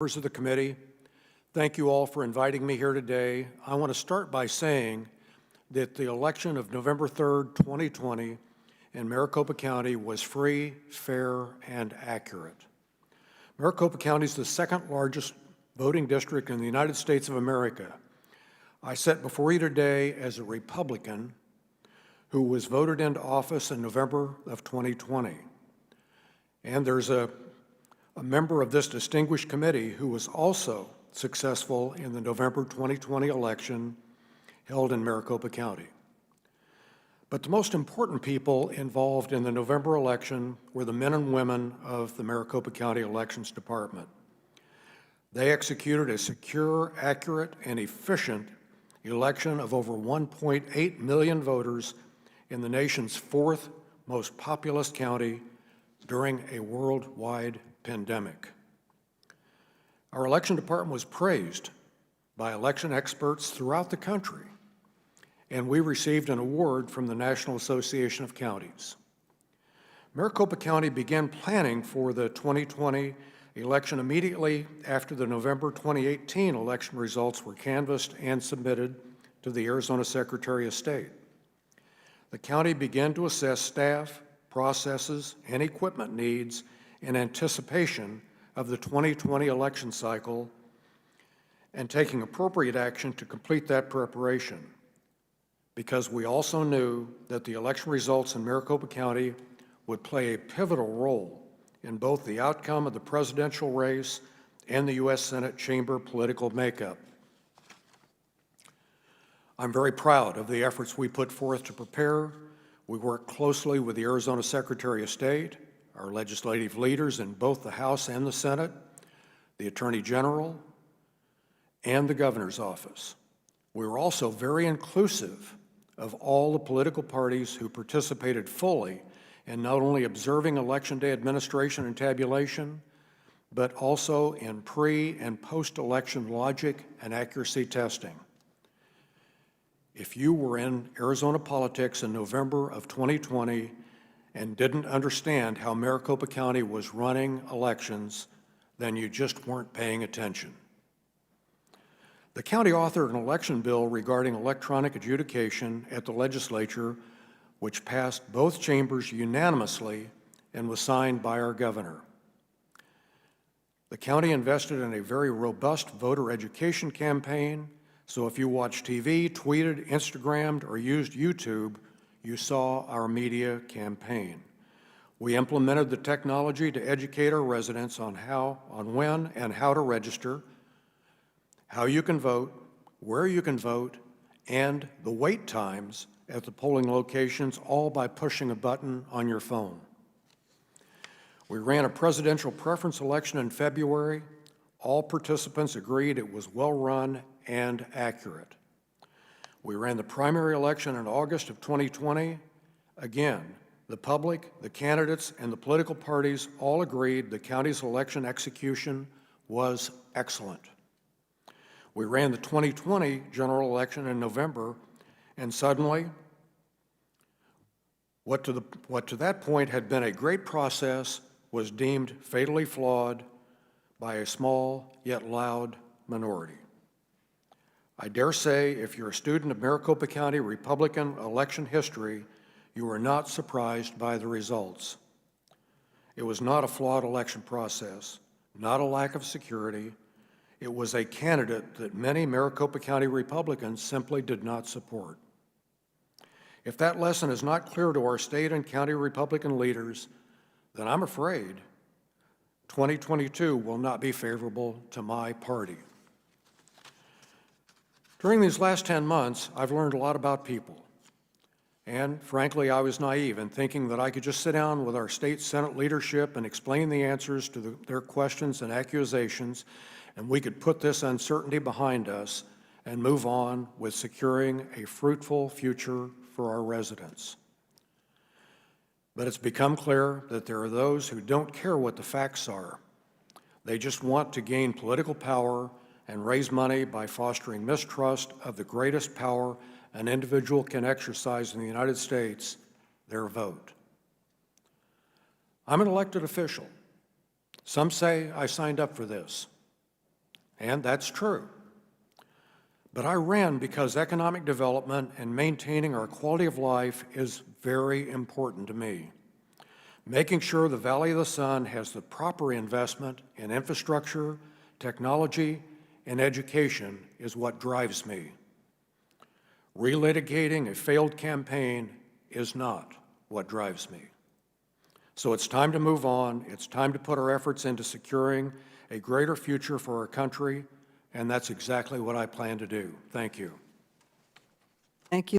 Members of the committee, thank you all for inviting me here today. I want to start by saying that the election of November 3rd, 2020 in Maricopa County was free, fair, and accurate. Maricopa County is the second largest voting district in the United States of America. I sit before you today as a Republican who was voted into office in November of 2020. And there's a member of this distinguished committee who was also successful in the November 2020 election held in Maricopa County. But the most important people involved in the November election were the men and women of the Maricopa County Elections Department. They executed a secure, accurate, and efficient election of over 1.8 million voters in the nation's fourth most populous county during a worldwide pandemic. Our election department was praised by election experts throughout the country, and we received an award from the National Association of Counties. Maricopa County began planning for the 2020 election immediately after the November 2018 election results were canvassed and submitted to the Arizona Secretary of State. The county began to assess staff, processes, and equipment needs in anticipation of the 2020 election cycle and taking appropriate action to complete that preparation, because we also knew that the election results in Maricopa County would play a pivotal role in both the outcome of the presidential race and the U.S. Senate chamber political makeup. I'm very proud of the efforts we put forth to prepare. We worked closely with the Arizona Secretary of State, our legislative leaders in both the House and the Senate, the Attorney General, and the Governor's Office. We were also very inclusive of all the political parties who participated fully in not only observing Election Day administration and tabulation, but also in pre- and post-election logic and accuracy testing. If you were in Arizona politics in November of 2020 and didn't understand how Maricopa County was running elections, then you just weren't paying attention. The county authored an election bill regarding electronic adjudication at the legislature, which passed both chambers unanimously and was signed by our governor. The county invested in a very robust voter education campaign, so if you watched TV, tweeted, Instagrammed, or used YouTube, you saw our media campaign. We implemented the technology to educate our residents on when and how to register, how you can vote, where you can vote, and the wait times at the polling locations, all by pushing a button on your phone. We ran a presidential preference election in February. All participants agreed it was well run and accurate. We ran the primary election in August of 2020. Again, the public, the candidates, and the political parties all agreed the county's election execution was excellent. We ran the 2020 general election in November, and suddenly, what to that point had been a great process was deemed fatally flawed by a small yet loud minority. I dare say, if you're a student of Maricopa County Republican election history, you are not surprised by the results. It was not a flawed election process, not a lack of security. It was a candidate that many Maricopa County Republicans simply did not support. If that lesson is not clear to our state and county Republican leaders, then I'm afraid 2022 will not be favorable to my party. During these last 10 months, I've learned a lot about people. And frankly, I was naive in thinking that I could just sit down with our state Senate leadership and explain the answers to their questions and accusations, and we could put this uncertainty behind us and move on with securing a fruitful future for our residents. But it's become clear that there are those who don't care what the facts are. They just want to gain political power and raise money by fostering mistrust of the greatest power an individual can exercise in the United States, their vote. I'm an elected official. Some say I signed up for this. and that's true. But I ran because economic development and maintaining our quality of life is very important to me. Making sure the Valley of the Sun has the proper investment in infrastructure, technology, and education is what drives me. Relitigating a failed campaign is not what drives me. So it's time to move on. It's time to put our efforts into securing a greater future for our country, and that's exactly what I plan to do. Thank you. Thank you.